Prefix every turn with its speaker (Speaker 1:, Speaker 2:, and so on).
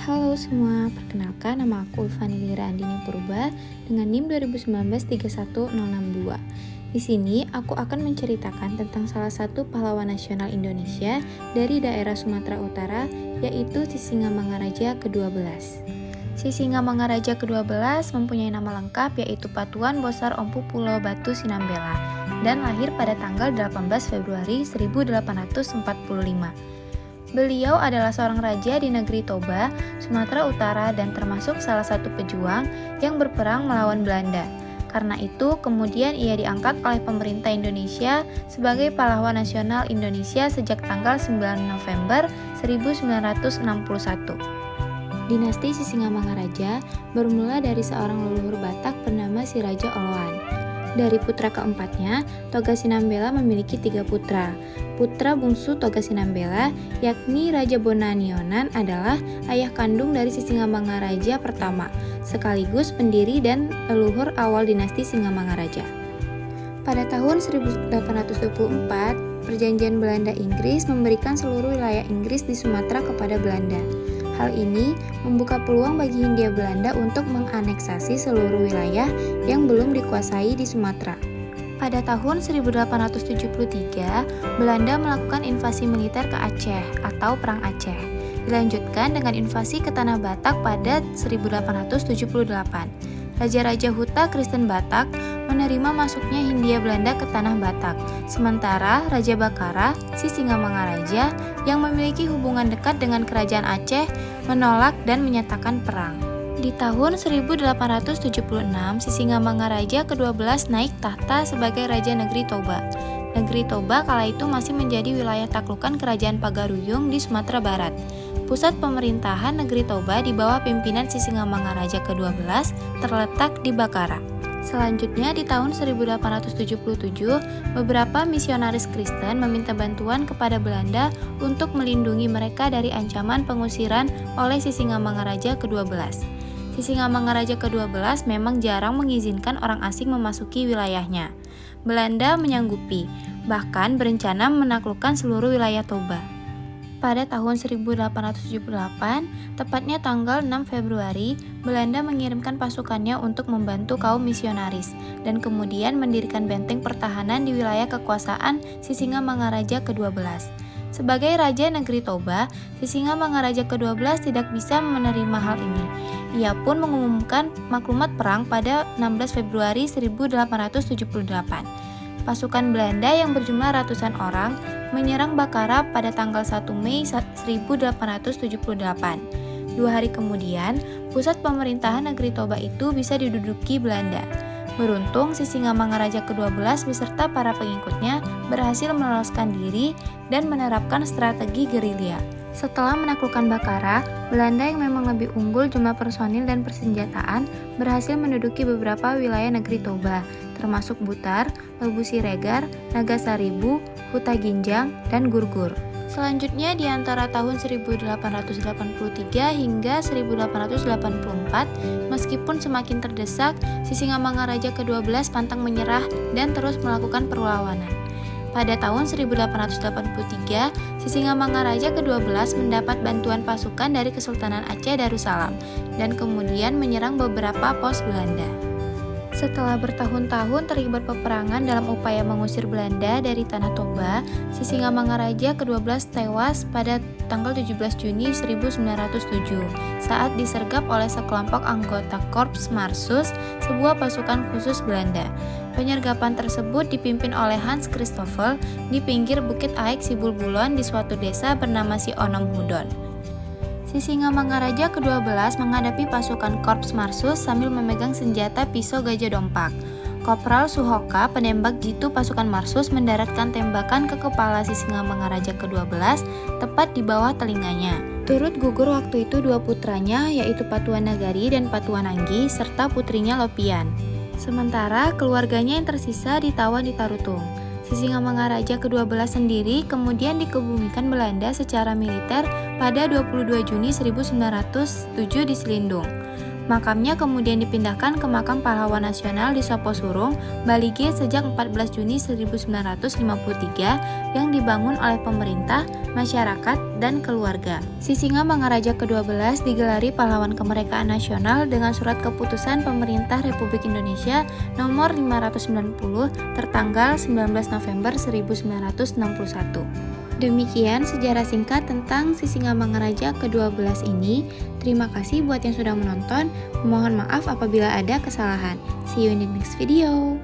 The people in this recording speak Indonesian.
Speaker 1: Halo semua, perkenalkan nama aku Ulfani Lira Andini Purba dengan NIM 2019 31062. Di sini aku akan menceritakan tentang salah satu pahlawan nasional Indonesia dari daerah Sumatera Utara, yaitu Sisingamangaraja ke-12. Sisingamangaraja ke-12 mempunyai nama lengkap yaitu Patuan Bosar Ompu Pulo Batu Sinambela dan lahir pada tanggal 18 Februari 1845. Beliau adalah seorang raja di negeri Toba, Sumatera Utara dan termasuk salah satu pejuang yang berperang melawan Belanda. Karena itu, kemudian ia diangkat oleh pemerintah Indonesia sebagai pahlawan nasional Indonesia sejak tanggal 9 November 1961. Dinasti Sisingamangaraja bermula dari seorang leluhur Batak bernama Si Raja Oloan. Dari putra keempatnya, Toga Sinambela memiliki 3 putra. Putra bungsu Toga Sinambela, yakni Raja Bonanionan adalah ayah kandung dari Sisingamangaraja pertama, sekaligus pendiri dan leluhur awal dinasti Singamangaraja. Pada tahun 1824, Perjanjian Belanda-Inggris memberikan seluruh wilayah Inggris di Sumatera kepada Belanda. Hal ini membuka peluang bagi Hindia Belanda untuk menganeksasi seluruh wilayah yang belum dikuasai di Sumatera. Pada tahun 1873, Belanda melakukan invasi militer ke Aceh atau Perang Aceh. Dilanjutkan dengan invasi ke Tanah Batak pada 1878. Raja-raja Huta Kristen Batak menerima masuknya Hindia Belanda ke Tanah Batak, sementara Raja Bakara, Sisingamangaraja, yang memiliki hubungan dekat dengan Kerajaan Aceh, menolak dan menyatakan perang. Di tahun 1876, Sisingamangaraja ke-12 naik tahta sebagai Raja Negeri Toba. Negeri Toba kala itu masih menjadi wilayah taklukan Kerajaan Pagaruyung di Sumatera Barat. Pusat pemerintahan Negeri Toba di bawah pimpinan Sisingamangaraja ke-12 terletak di Bakara. Selanjutnya di tahun 1877, beberapa misionaris Kristen meminta bantuan kepada Belanda untuk melindungi mereka dari ancaman pengusiran oleh Sisingamangaraja ke-12. Sisingamangaraja ke-12 memang jarang mengizinkan orang asing memasuki wilayahnya. Belanda menyanggupi, bahkan berencana menaklukkan seluruh wilayah Toba. Pada tahun 1878, tepatnya tanggal 6 Februari, Belanda mengirimkan pasukannya untuk membantu kaum misionaris dan kemudian mendirikan benteng pertahanan di wilayah kekuasaan Sisingamangaraja ke-12. Sebagai Raja Negeri Toba, Sisingamangaraja ke-12 tidak bisa menerima hal ini. Ia pun mengumumkan maklumat perang pada 16 Februari 1878. Pasukan Belanda yang berjumlah ratusan orang menyerang Bakara pada tanggal 1 Mei 1878. 2 hari kemudian, pusat pemerintahan negeri Toba itu bisa diduduki Belanda. Beruntung, Sisingamangaraja ke-12 beserta para pengikutnya berhasil meloloskan diri dan menerapkan strategi gerilya. Setelah menaklukkan Bakara, Belanda yang memang lebih unggul jumlah personil dan persenjataan berhasil menduduki beberapa wilayah negeri Toba, termasuk Butar, Lebu Siregar, Nagasaribu, Huta Ginjang, dan Gurgur. Selanjutnya di antara tahun 1883 hingga 1884, meskipun semakin terdesak, Sisingamangaraja ke-12 pantang menyerah dan terus melakukan perlawanan. Pada tahun 1883, Sisingamangaraja ke-12 mendapat bantuan pasukan dari Kesultanan Aceh Darussalam dan kemudian menyerang beberapa pos Belanda. Setelah bertahun-tahun terlibat peperangan dalam upaya mengusir Belanda dari Tanah Toba, Sisingamangaraja ke-12 tewas pada tanggal 17 Juni 1907 saat disergap oleh sekelompok anggota Korps Marsus, sebuah pasukan khusus Belanda. Penyergapan tersebut dipimpin oleh Hans Christoffel di pinggir Bukit Aik Sibulbulon di suatu desa bernama Si Onom Hudon. Sisingamangaraja ke-12 menghadapi pasukan Korps Marsus sambil memegang senjata pisau gajah dompak. Kopral Suhoka, penembak jitu pasukan Marsus, mendaratkan tembakan ke kepala Sisingamangaraja ke-12 tepat di bawah telinganya. Turut gugur waktu itu 2 putranya, yaitu Patuan Nagari dan Patuan Anggi, serta putrinya Lopian. Sementara keluarganya yang tersisa ditawan di Tarutung. Sisingamangaraja ke-12 sendiri kemudian dikebumikan Belanda secara militer pada 22 Juni 1907 di Selindung. Makamnya kemudian dipindahkan ke Makam Pahlawan Nasional di Soposurung, Balige sejak 14 Juni 1953 yang dibangun oleh pemerintah, masyarakat, dan keluarga. Sisingamangaraja ke-12 digelari Pahlawan Kemerdekaan Nasional dengan surat keputusan Pemerintah Republik Indonesia nomor 590 tertanggal 19 November 1961. Demikian sejarah singkat tentang Sisingamangaraja ke-12 ini. Terima kasih buat yang sudah menonton. Mohon maaf apabila ada kesalahan. See you in the next video.